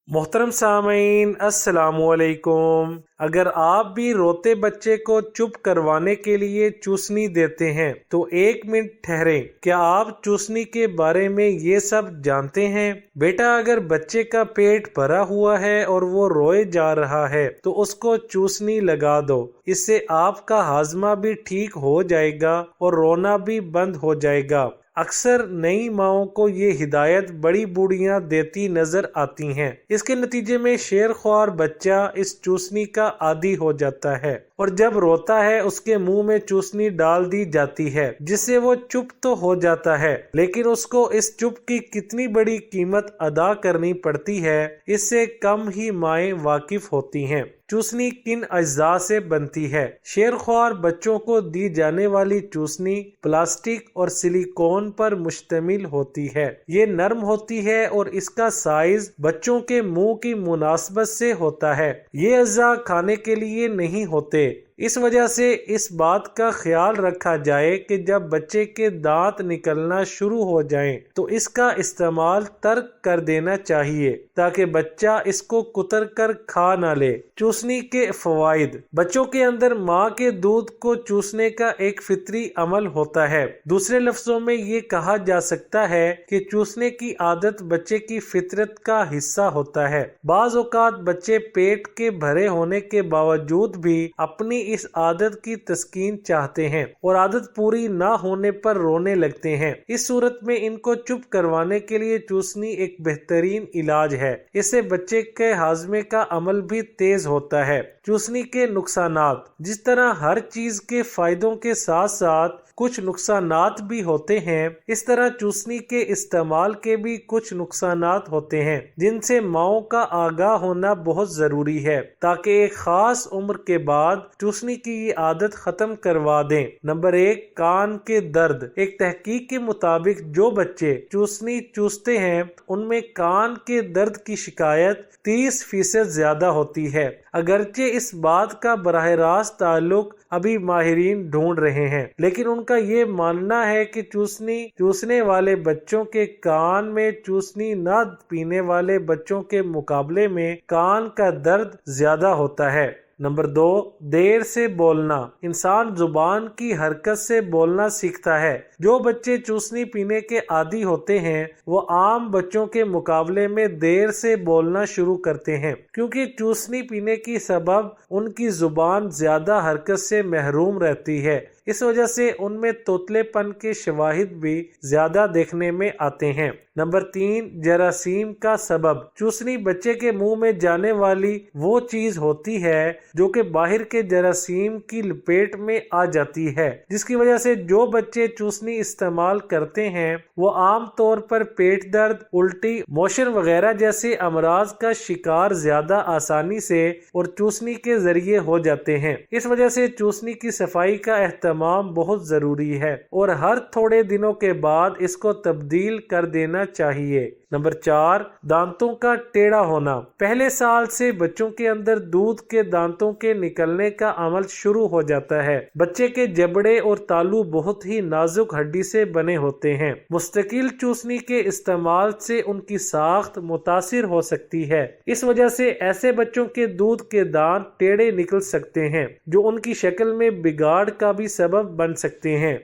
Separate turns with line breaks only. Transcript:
मोहतरम सामीन अस्सलाम वालेकुम। अगर आप भी रोते बच्चे को चुप करवाने के लिए चूसनी देते हैं तो एक मिनट ठहरें, क्या आप चूसनी के बारे में ये सब जानते हैं? बेटा, अगर बच्चे का पेट भरा हुआ है और वो रोए जा रहा है तो उसको चूसनी लगा दो। इससे आपका हाजमा भी ठीक हो जाएगा और रोना भी बंद हो जाएगा। अक्सर नई माओं को ये हिदायत बड़ी बूढ़ियां देती नजर आती हैं। इसके नतीजे में शेरख्वार बच्चा इस चूसनी का आदी हो जाता है और जब रोता है उसके मुंह में चूसनी डाल दी जाती है, जिससे वो चुप तो हो जाता है, लेकिन उसको इस चुप की कितनी बड़ी कीमत अदा करनी पड़ती है इससे कम ही माएं वाकिफ होती हैं। चूसनी किन अज्जा से बनती है? शेरख्वार बच्चों को दी जाने वाली चूसनी प्लास्टिक और सिलिकॉन पर मुश्तमिल होती है। ये नरम होती है और इसका साइज बच्चों के मुंह की मुनासबत से होता है। ये अज्जा खाने के लिए नहीं होते। इस वजह से इस बात का ख्याल रखा जाए कि जब बच्चे के दांत निकलना शुरू हो जाएं तो इसका इस्तेमाल तर्क कर देना चाहिए ताकि बच्चा इसको कुतर कर खा ना ले। चूसनी के फवाइद। बच्चों के अंदर माँ के दूध को चूसने का एक फितरी अमल होता है। दूसरे लफ्जों में ये कहा जा सकता है कि चूसने की आदत बच्चे की फितरत का हिस्सा होता है। बाज औकात बच्चे पेट के भरे होने के बावजूद भी अपनी इस आदत की तस्कीन चाहते हैं और आदत पूरी ना होने पर रोने लगते हैं। इस सूरत में इनको चुप करवाने के लिए चूसनी एक बेहतरीन इलाज है। इससे बच्चे के हाजमे का अमल भी तेज होता है। चूसनी के नुकसानात। जिस तरह हर चीज के फायदों के साथ साथ कुछ नुकसानात भी होते हैं, इस तरह चूसनी के इस्तेमाल के भी कुछ नुकसानात होते हैं जिनसे माओं का आगाह होना बहुत जरूरी है ताकि एक खास उम्र के बाद चूसनी की ये आदत खत्म करवा दें। नंबर 1, कान के दर्द। एक तहकीक के मुताबिक जो बच्चे चूसनी चूसते हैं उनमें कान के दर्द की शिकायत 30% ज्यादा होती है। अगरचे इस बात का बराह रास्त ताल्लुक अभी माहिरीन ढूंढ रहे हैं, लेकिन उनका ये मानना है कि चूसनी चूसने वाले बच्चों के कान में चूसनी न पीने वाले बच्चों के मुकाबले में कान का दर्द ज्यादा होता है। नंबर 2, देर से बोलना। इंसान जुबान की हरकत से बोलना सीखता है। जो बच्चे चूसनी पीने के आदी होते हैं वो आम बच्चों के मुकाबले में देर से बोलना शुरू करते हैं, क्योंकि चूसनी पीने की सबब उनकी जुबान ज्यादा हरकत से महरूम रहती है। इस वजह से उनमें तोतलेपन के शवाहिद भी ज्यादा देखने में आते हैं। नंबर 3, जरासीम का सबब। चूसनी बच्चे के मुंह में जाने वाली वो चीज होती है जो कि बाहर के जरासीम की लपेट में आ जाती है, जिसकी वजह से जो बच्चे चूसनी इस्तेमाल करते हैं वो आम तौर पर पेट दर्द, उल्टी, मोशन वगैरह जैसे अमराज का शिकार ज्यादा आसानी से और चूसनी के जरिए हो जाते हैं। इस वजह से चूसनी की सफाई का एहतमाम बहुत जरूरी है और हर थोड़े दिनों के बाद इसको तब्दील कर देना चाहिए। नंबर 4, दांतों का टेढ़ा होना। पहले साल से बच्चों के अंदर दूध के दांतों के निकलने का अमल शुरू हो जाता है। बच्चे के जबड़े और तालू बहुत ही नाजुक हड्डी से बने होते हैं। मुस्तकिल चूसनी के इस्तेमाल से उनकी साख्त मुतासिर हो सकती है। इस वजह से ऐसे बच्चों के दूध के दांत टेढ़े निकल सकते हैं जो उनकी शक्ल में बिगाड़ का भी सबब बन सकते हैं।